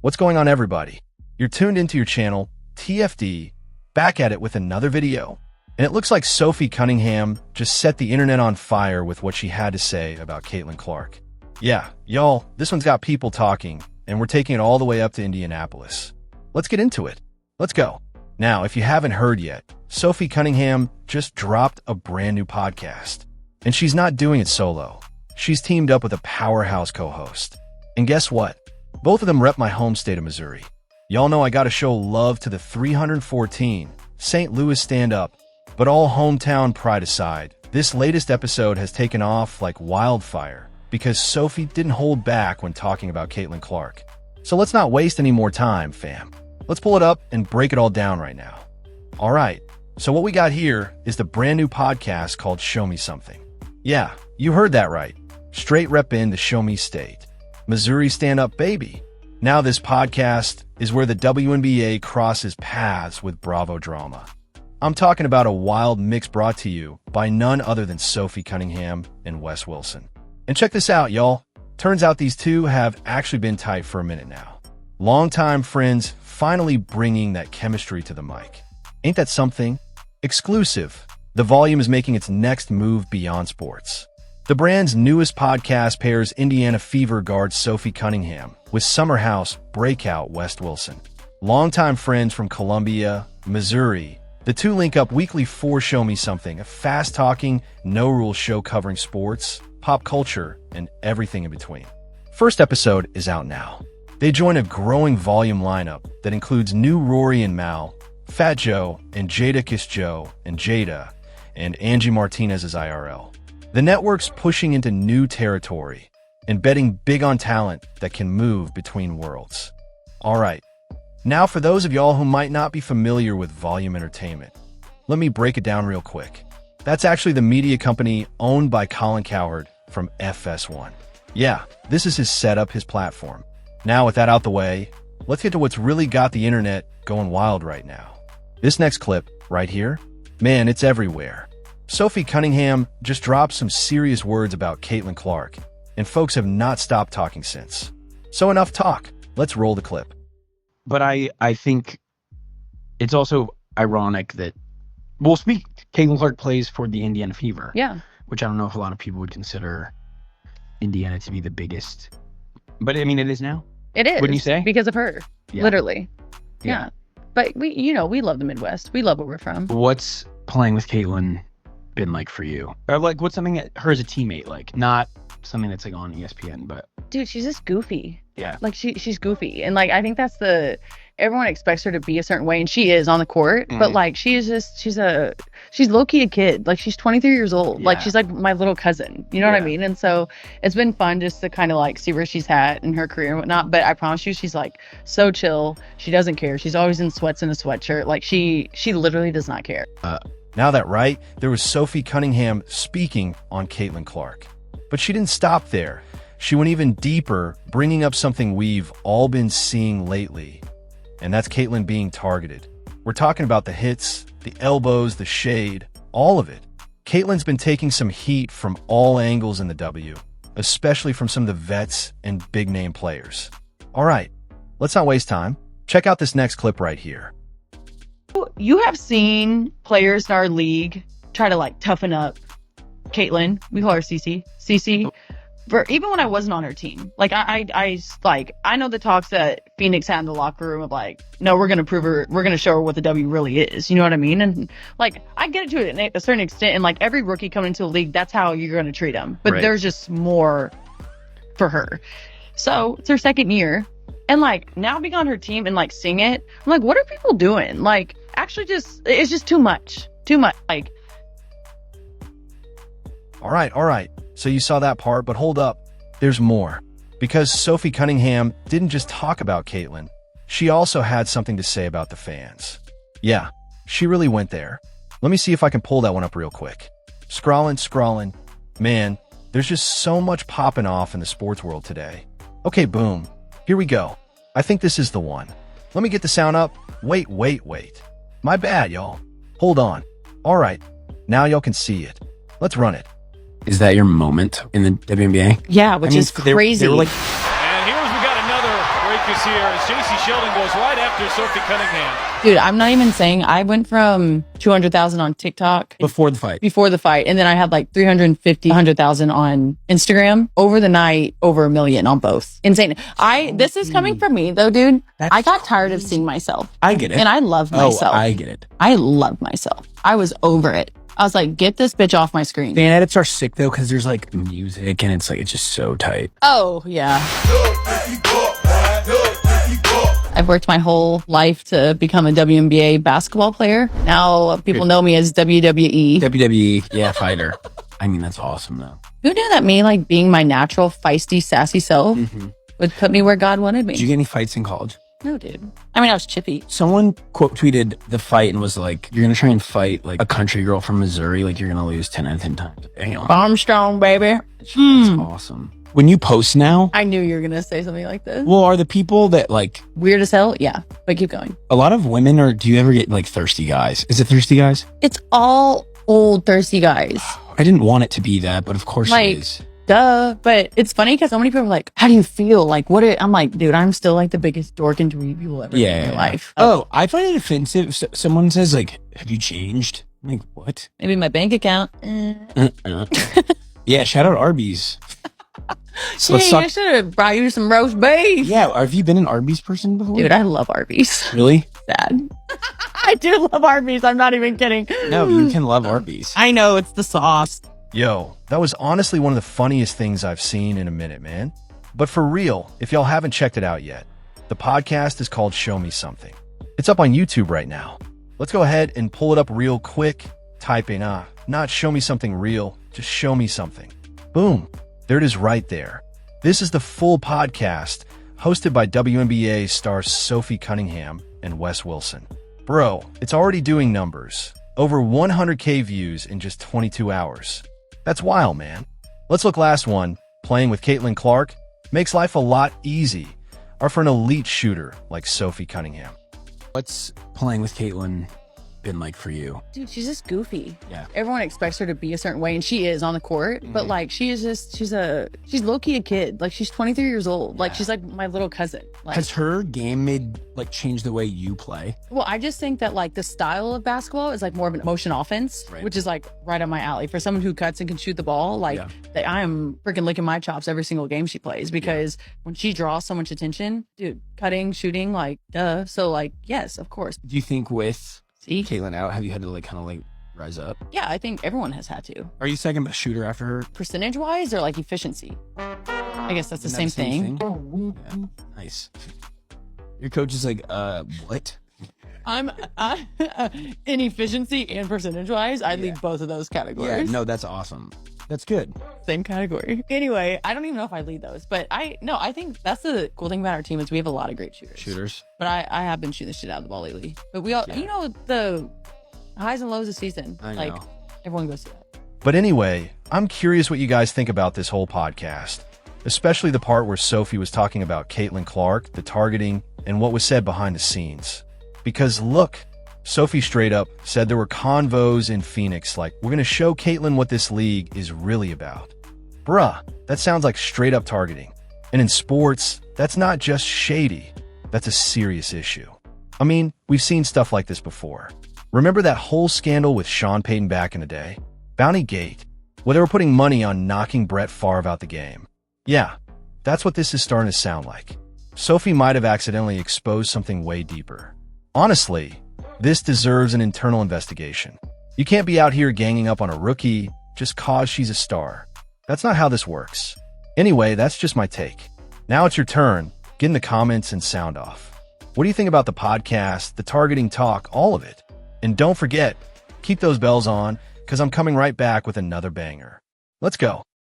What's going on, everybody? You're tuned into your channel, TFD, back at it with another video. And it looks like Sophie Cunningham just set the internet on fire with what she had to say about Caitlin Clark. Yeah, y'all, this one's got people talking, and we're taking it all the way up to Indianapolis. Let's get into it. Let's go. Now, if you haven't heard yet, Sophie Cunningham just dropped a brand new podcast. And she's not doing it solo. She's teamed up with a powerhouse co-host. And guess what? Both of them rep my home state of Missouri. Y'all know I gotta show love to the 314 St. Louis stand-up. But all hometown pride aside, this latest episode has taken off like wildfire because Sophie didn't hold back when talking about Caitlin Clark. So let's not waste any more time, fam. Let's pull it up and break it all down right now. All right, so what we got here is the brand new podcast called Show Me Something. Yeah, you heard that right. Straight rep in the Show Me State. Missouri stand-up baby. Now this podcast is where the WNBA crosses paths with Bravo drama. I'm talking about a wild mix brought to you by none other than Sophie Cunningham and Wes Wilson. And check this out, y'all. Turns out these two have actually been tight for a minute now. Longtime friends finally bringing that chemistry to the mic. Ain't that something? Exclusive. The Volume is making its next move beyond sports. The brand's newest podcast pairs Indiana Fever guard Sophie Cunningham with Summer House breakout Wes Wilson. Longtime friends from Columbia, Missouri, the two link up weekly for Show Me Something, a fast-talking, no-rules show covering sports, pop culture, and everything in between. First episode is out now. They join a growing Volume lineup that includes new Rory and Mal, Fat Joe, and Jada Kiss Joe, and Jada, and Angie Martinez as IRL. The network's pushing into new territory and betting big on talent that can move between worlds. All right, now for those of y'all who might not be familiar with Volume Entertainment, let me break it down real quick. That's actually the media company owned by Colin Cowherd from FS1. Yeah, this is his setup, his platform. Now with that out the way, let's get to what's really got the internet going wild right now. This next clip right here, man, it's everywhere. Sophie Cunningham just dropped some serious words about Caitlin Clark, and folks have not stopped talking since. So enough talk. Let's roll the clip. But I think it's also ironic that, well, Caitlin Clark plays for the Indiana Fever. Yeah. Which I don't know if a lot of people would consider Indiana to be the biggest. But, I mean, it is now. It is. Wouldn't you say? Because of her. Yeah. Literally. Yeah. Yeah. But we love the Midwest. We love where we're from. What's playing with Caitlin been like for you? Or like what's something that her as a teammate like? Not something that's like on ESPN, but Dude, she's just goofy. Yeah. Like she's goofy. And like I think that's everyone expects her to be a certain way, and she is on the court, but like she's low-key a kid. Like she's 23 years old. Yeah. Like she's like my little cousin. You know what I mean? And so it's been fun just to kind of like see where she's at in her career and whatnot. But I promise you, she's like so chill. She doesn't care. She's always in sweats and a sweatshirt. Like she literally does not care. Now that right, there was Sophie Cunningham speaking on Caitlin Clark. But she didn't stop there. She went even deeper, bringing up something we've all been seeing lately. And that's Caitlin being targeted. We're talking about the hits, the elbows, the shade, all of it. Caitlin's been taking some heat from all angles in the W, especially from some of the vets and big-name players. All right, let's not waste time. Check out this next clip right here. You have seen players in our league try to like toughen up Caitlin. We call her Cece. Cece. Even when I wasn't on her team, like I know the talks that Phoenix had in the locker room of like, no, we're gonna prove her, we're gonna show her what the W really is. You know what I mean? And like I get it to a certain extent, and like every rookie coming into the league, that's how you're gonna treat them. But there's just more for her. So it's her second year, and like now being on her team and like seeing it, I'm like, what are people doing? Like actually, it's just too much. Like. All right. So you saw that part, but hold up. There's more. Because Sophie Cunningham didn't just talk about Caitlin. She also had something to say about the fans. Yeah, she really went there. Let me see if I can pull that one up real quick. Scrolling. Man, there's just so much popping off in the sports world today. Okay, boom. Here we go. I think this is the one. Let me get the sound up. Wait. My bad, y'all. Hold on. All right. Now y'all can see it. Let's run it. Is that your moment in the WNBA? Yeah, which is crazy. They were like, And we got another breaking focus here as J.C. Sheldon goes right after Sophie Cunningham. Dude, I'm not even saying I went from 200,000 on TikTok Before the fight. And then I had like 350, 100,000 on Instagram. Over the night, over 1 million on both. Insane. This is coming from me though, dude. I got tired of seeing myself. I get it. And I love myself. I get it. I love myself. I was over it. I was like, get this bitch off my screen. Fan edits are sick though, because there's like music and it's just so tight. Oh, yeah. I've worked my whole life to become a WNBA basketball player. Now people know me as WWE. WWE, yeah, fighter. I mean, that's awesome though. Who knew that me, like, being my natural, feisty, sassy self would put me where God wanted me? Did you get any fights in college? No, dude. I mean, I was chippy. Someone quote tweeted the fight and was like, you're going to try and fight like a country girl from Missouri. Like you're going to lose 10 out of 10 times. Damn. Bombshell, baby. That's awesome. When you post now. I knew you were going to say something like this. Well, are the people that like. Weird as hell? Yeah. But keep going. A lot of women, or do you ever get like thirsty guys? Is it thirsty guys? It's all old thirsty guys. I didn't want it to be that, but of course it is. Duh. But it's funny because so many people are like, how do you feel? Like, I'm like, dude, I'm still like the biggest dork and dweeb you will ever meet in your life. Oh, I find it offensive if someone says like, have you changed? I'm like, what? Maybe my bank account. Yeah, shout out Arby's. So I should have brought you some roast beef. Yeah, have you been an Arby's person before? Dude, I love Arby's. Really? Sad. I do love Arby's. I'm not even kidding. No, you can love Arby's. I know, it's the sauce. Yo, that was honestly one of the funniest things I've seen in a minute, man. But for real, if y'all haven't checked it out yet, the podcast is called Show Me Something. It's up on YouTube right now. Let's go ahead and pull it up real quick. Type in, not show me something real, just show me something. Boom. There it is right there. This is the full podcast, hosted by WNBA stars Sophie Cunningham and Wes Wilson. Bro, it's already doing numbers. Over 100K views in just 22 hours. That's wild, man. Let's look last one. Playing with Caitlin Clark makes life a lot easy. Or for an elite shooter like Sophie Cunningham. What's playing with Caitlin been like for you? Dude, she's just goofy. Yeah. Everyone expects her to be a certain way, and she is on the court, but like she's low-key a kid. Like she's 23 years old. Like she's like my little cousin. Like, has her game changed the way you play? Well, I just think that like the style of basketball is like more of an motion offense, which is like right up my alley. For someone who cuts and can shoot the ball, like I am freaking licking my chops every single game she plays, because when she draws so much attention, dude, cutting, shooting, like duh. So like, yes, of course. Do you think with Caitlin out, have you had to like kind of like rise up? Yeah, I think everyone has had to. Are you second best shooter after her? Percentage wise or like efficiency? I guess that's the same thing. Yeah. Nice. Your coach is like, what? I'm in efficiency and percentage wise, I'd leave both of those categories. Yeah, no, that's awesome. That's good. Same category. Anyway, I don't even know if I lead those, but I think that's the cool thing about our team is we have a lot of great shooters. But I have been shooting the shit out of the ball lately. But we all, you know, the highs and lows of season. I know. Like everyone goes through that. But anyway, I'm curious what you guys think about this whole podcast, especially the part where Sophie was talking about Caitlin Clark, the targeting, and what was said behind the scenes. Because look, Sophie straight up said there were convos in Phoenix like, we're going to show Caitlin what this league is really about. Bruh, that sounds like straight up targeting. And in sports, that's not just shady. That's a serious issue. I mean, we've seen stuff like this before. Remember that whole scandal with Sean Payton back in the day? Bounty Gate, where they were putting money on knocking Brett Favre out the game. Yeah, that's what this is starting to sound like. Sophie might have accidentally exposed something way deeper. Honestly, this deserves an internal investigation. You can't be out here ganging up on a rookie just cause she's a star. That's not how this works. Anyway, that's just my take. Now it's your turn. Get in the comments and sound off. What do you think about the podcast, the targeting talk, all of it? And don't forget, keep those bells on, because I'm coming right back with another banger. Let's go.